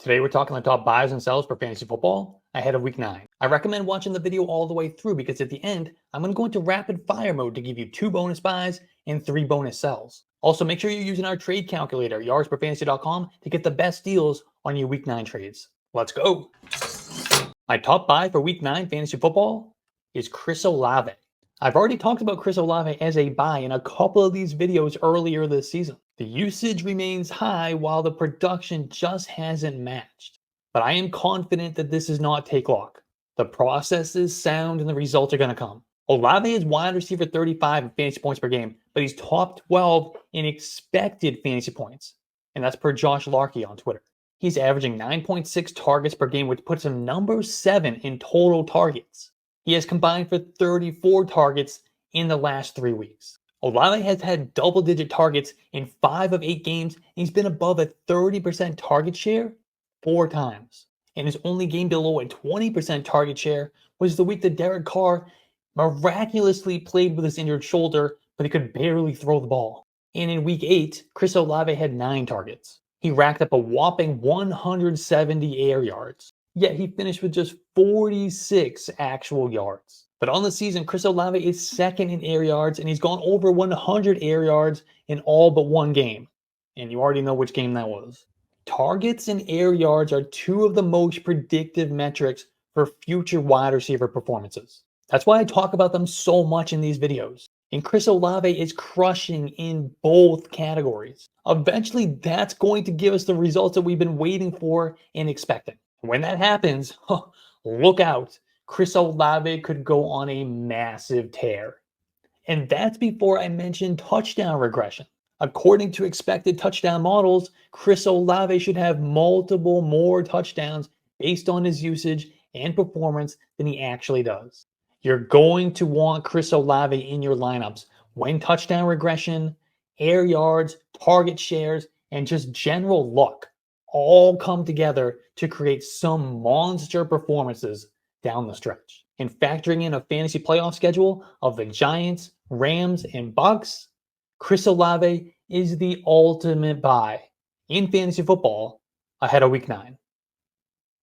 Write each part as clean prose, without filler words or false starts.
Today we're talking the top buys and sells for fantasy football ahead of week 9. I recommend watching the video all the way through because at the end, I'm going to go into rapid fire mode to give you 2 bonus buys and 3 bonus sells. Also, make sure you're using our trade calculator, yardsperfantasy.com, to get the best deals on your week 9 trades. Let's go. My top buy for week 9 fantasy football is Chris Olave. I've already talked about Chris Olave as a buy in a couple of these videos earlier this season. The usage remains high while the production just hasn't matched. But I am confident that this is not take luck. The process is sound and the results are going to come. Olave is wide receiver 35 in fantasy points per game, but he's top 12 in expected fantasy points. And that's per Josh Larkey on Twitter. He's averaging 9.6 targets per game, which puts him number 7 in total targets. He has combined for 34 targets in the last 3 weeks. Olave has had double-digit targets in 5 of 8 games, and he's been above a 30% target share 4 times. And his only game below a 20% target share was the week that Derek Carr miraculously played with his injured shoulder, but he could barely throw the ball. And in week 8, Chris Olave had 9 targets. He racked up a whopping 170 air yards. Yet he finished with just 46 actual yards. But on the season, Chris Olave is second in air yards, and he's gone over 100 air yards in all but 1 game. And you already know which game that was. Targets and air yards are 2 of the most predictive metrics for future wide receiver performances. That's why I talk about them so much in these videos. And Chris Olave is crushing in both categories. Eventually, that's going to give us the results that we've been waiting for and expecting. When that happens, look out. Chris Olave could go on a massive tear. And that's before I mention touchdown regression. According to expected touchdown models, Chris Olave should have multiple more touchdowns based on his usage and performance than he actually does. You're going to want Chris Olave in your lineups when touchdown regression, air yards, target shares, and just general luck all come together to create some monster performances down the stretch. And factoring in a fantasy playoff schedule of the Giants, Rams, and Bucks, Chris Olave is the ultimate buy in fantasy football ahead of week 9.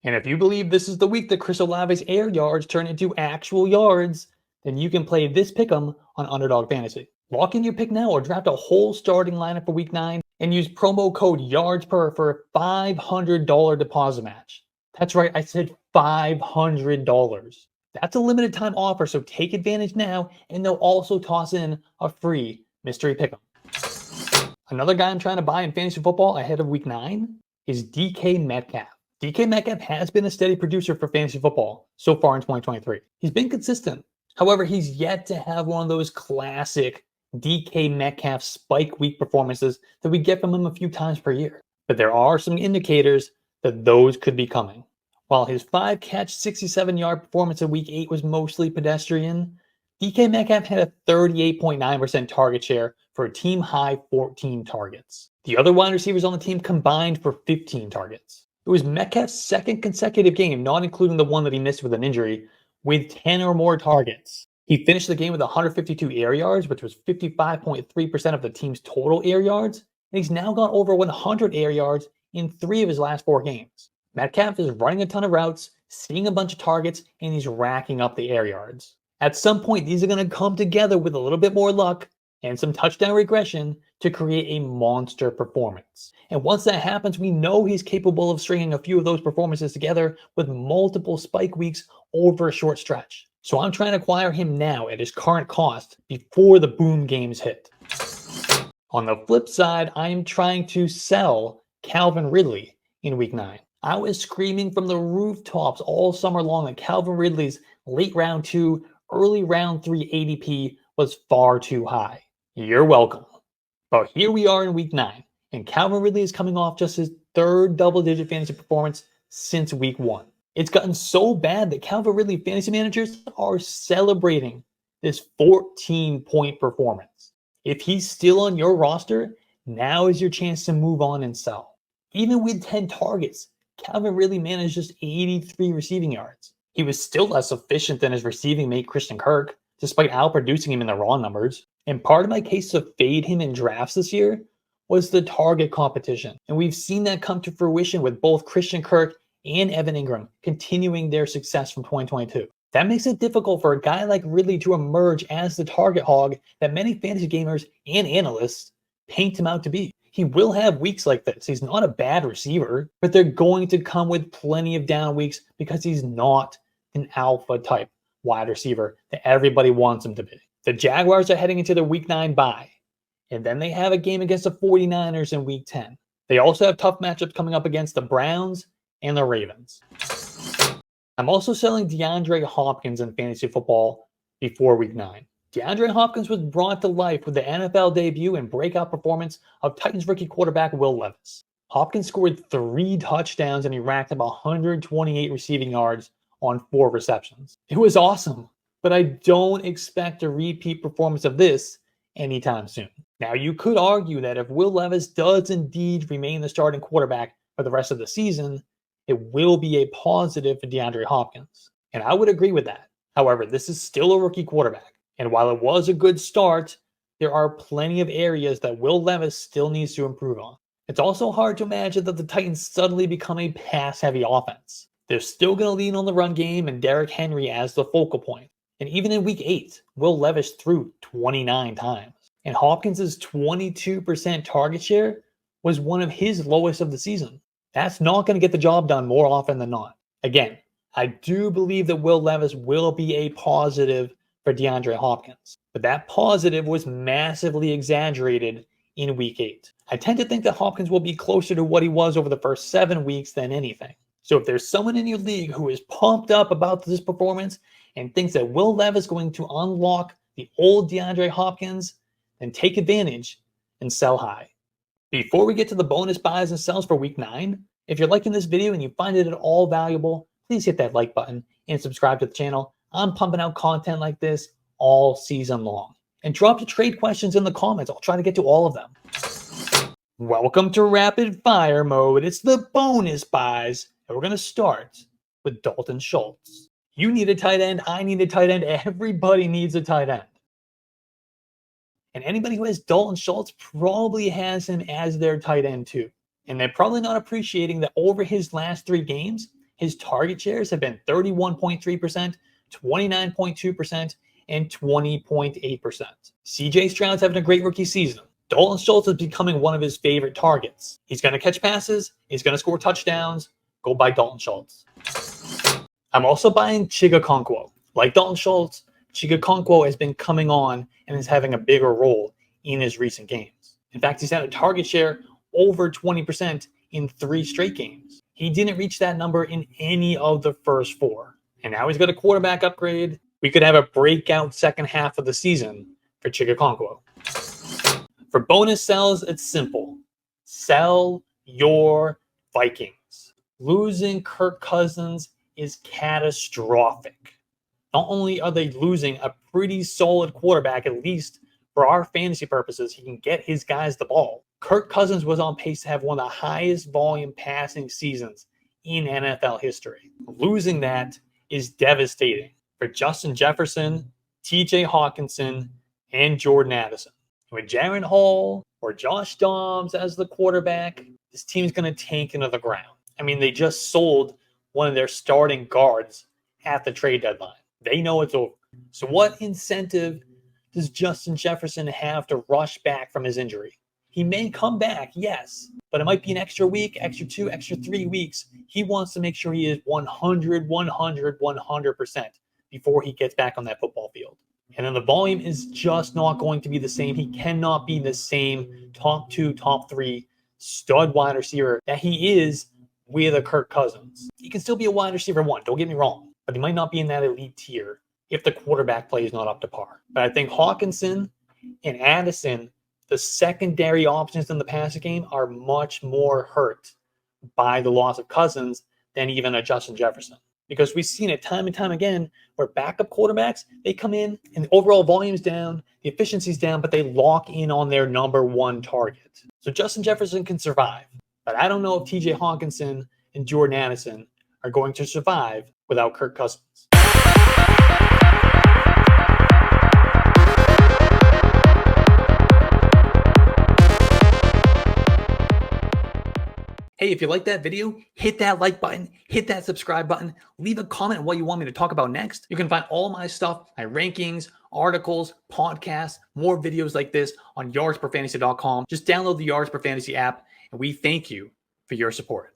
And if you believe this is the week that Chris Olave's air yards turn into actual yards, then you can play this pick'em on Underdog Fantasy. Lock in your pick now or draft a whole starting lineup for week 9 and use promo code YARDSPER for a $500 deposit match. That's right, I said $500. That's a limited time offer, so take advantage now, and they'll also toss in a free mystery pick'em. Another guy I'm trying to buy in fantasy football ahead of week 9 is DK Metcalf. DK Metcalf has been a steady producer for fantasy football so far in 2023. He's been consistent. However, he's yet to have one of those classic DK Metcalf spike week performances that we get from him a few times per year. But there are some indicators that those could be coming. While his 5-catch, 67-yard performance in week 8 was mostly pedestrian, DK Metcalf had a 38.9% target share for a team-high 14 targets. The other wide receivers on the team combined for 15 targets. It was Metcalf's second consecutive game, not including the one that he missed with an injury, with 10 or more targets. He finished the game with 152 air yards, which was 55.3% of the team's total air yards, and he's now gone over 100 air yards in 3 of his last 4 games. Metcalf is running a ton of routes, seeing a bunch of targets, and he's racking up the air yards. At some point, these are going to come together with a little bit more luck and some touchdown regression to create a monster performance. And once that happens, we know he's capable of stringing a few of those performances together with multiple spike weeks over a short stretch. So I'm trying to acquire him now at his current cost before the boom games hit. On the flip side, I am trying to sell Calvin Ridley in week 9. I was screaming from the rooftops all summer long that Calvin Ridley's late round 2, early round 3 ADP was far too high. You're welcome. But here we are in week 9, and Calvin Ridley is coming off just his 3rd double-digit fantasy performance since week 1. It's gotten so bad that Calvin Ridley fantasy managers are celebrating this 14-point performance. If he's still on your roster, now is your chance to move on and sell. Even with 10 targets, Calvin Ridley managed just 83 receiving yards. He was still less efficient than his receiving mate Christian Kirk, despite outproducing him in the raw numbers. And part of my case to fade him in drafts this year was the target competition. And we've seen that come to fruition with both Christian Kirk and Evan Ingram continuing their success from 2022. That makes it difficult for a guy like Ridley to emerge as the target hog that many fantasy gamers and analysts paint him out to be. He will have weeks like this. He's not a bad receiver, but they're going to come with plenty of down weeks because he's not an alpha type wide receiver that everybody wants him to be. The Jaguars are heading into their week 9 bye, and then they have a game against the 49ers in week 10. They also have tough matchups coming up against the Browns and the Ravens. I'm also selling DeAndre Hopkins in fantasy football before week 9. DeAndre Hopkins was brought to life with the NFL debut and breakout performance of Titans rookie quarterback Will Levis. Hopkins scored 3 touchdowns and he racked up 128 receiving yards on 4 receptions. It was awesome, but I don't expect a repeat performance of this anytime soon. Now, you could argue that if Will Levis does indeed remain the starting quarterback for the rest of the season, it will be a positive for DeAndre Hopkins. And I would agree with that. However, this is still a rookie quarterback. And while it was a good start, there are plenty of areas that Will Levis still needs to improve on. It's also hard to imagine that the Titans suddenly become a pass-heavy offense. They're still going to lean on the run game and Derrick Henry as the focal point. And even in week 8, Will Levis threw 29 times. And Hopkins' 22% target share was one of his lowest of the season. That's not going to get the job done more often than not. Again, I do believe that Will Levis will be a positive for DeAndre Hopkins, but that positive was massively exaggerated in week 8. I tend to think that Hopkins will be closer to what he was over the first 7 weeks than anything. So if there's someone in your league who is pumped up about this performance and thinks that Will Levis is going to unlock the old DeAndre Hopkins, then take advantage and sell high. Before we get to the bonus buys and sells for week 9, if you're liking this video and you find it at all valuable, please hit that like button and subscribe to the channel. I'm pumping out content like this all season long. And drop the trade questions in the comments. I'll try to get to all of them. Welcome to rapid fire mode. It's the bonus buys. And we're going to start with Dalton Schultz. You need a tight end. I need a tight end. Everybody needs a tight end. And anybody who has Dalton Schultz probably has him as their tight end too. And they're probably not appreciating that over his last 3 games, his target shares have been 31.3%, 29.2%, and 20.8%. CJ Stroud's having a great rookie season. Dalton Schultz is becoming one of his favorite targets. He's going to catch passes. He's going to score touchdowns. Go buy Dalton Schultz. I'm also buying Chigakonkwo. Like Dalton Schultz, Chigakonkwo has been coming on and is having a bigger role in his recent games. In fact, he's had a target share over 20% in 3 straight games. He didn't reach that number in any of the first 4. And now he's got a quarterback upgrade. We could have a breakout second half of the season for Chigakonkwo. For bonus sells, it's simple. Sell your Vikings. Losing Kirk Cousins is catastrophic. Not only are they losing a pretty solid quarterback, at least for our fantasy purposes, he can get his guys the ball. Kirk Cousins was on pace to have one of the highest volume passing seasons in NFL history. Losing that is devastating for Justin Jefferson, TJ Hawkinson, and Jordan Addison. With Jaron Hall or Josh Dobbs as the quarterback, this team's going to tank into the ground. I mean, they just sold one of their starting guards at the trade deadline. They know it's over. So what incentive does Justin Jefferson have to rush back from his injury? He may come back, yes, but it might be an extra week, extra 2, extra 3 weeks. He wants to make sure he is 100% before he gets back on that football field. And then the volume is just not going to be the same. He cannot be the same top 2, top 3 stud wide receiver that he is with a Kirk Cousins. He can still be a wide receiver 1, don't get me wrong, but he might not be in that elite tier if the quarterback play is not up to par. But I think Hawkinson and Addison, the secondary options in the passing game, are much more hurt by the loss of Cousins than even a Justin Jefferson. Because we've seen it time and time again where backup quarterbacks, they come in and the overall volume's down, the efficiency's down, but they lock in on their number 1 target. So Justin Jefferson can survive, but I don't know if TJ Hawkinson and Jordan Addison are going to survive without Kirk Cousins. Hey, if you like that video, hit that like button, hit that subscribe button, leave a comment on what you want me to talk about next. You can find all my stuff, my rankings, articles, podcasts, more videos like this on yardsperfantasy.com. Just download the Yards Per Fantasy app, and we thank you for your support.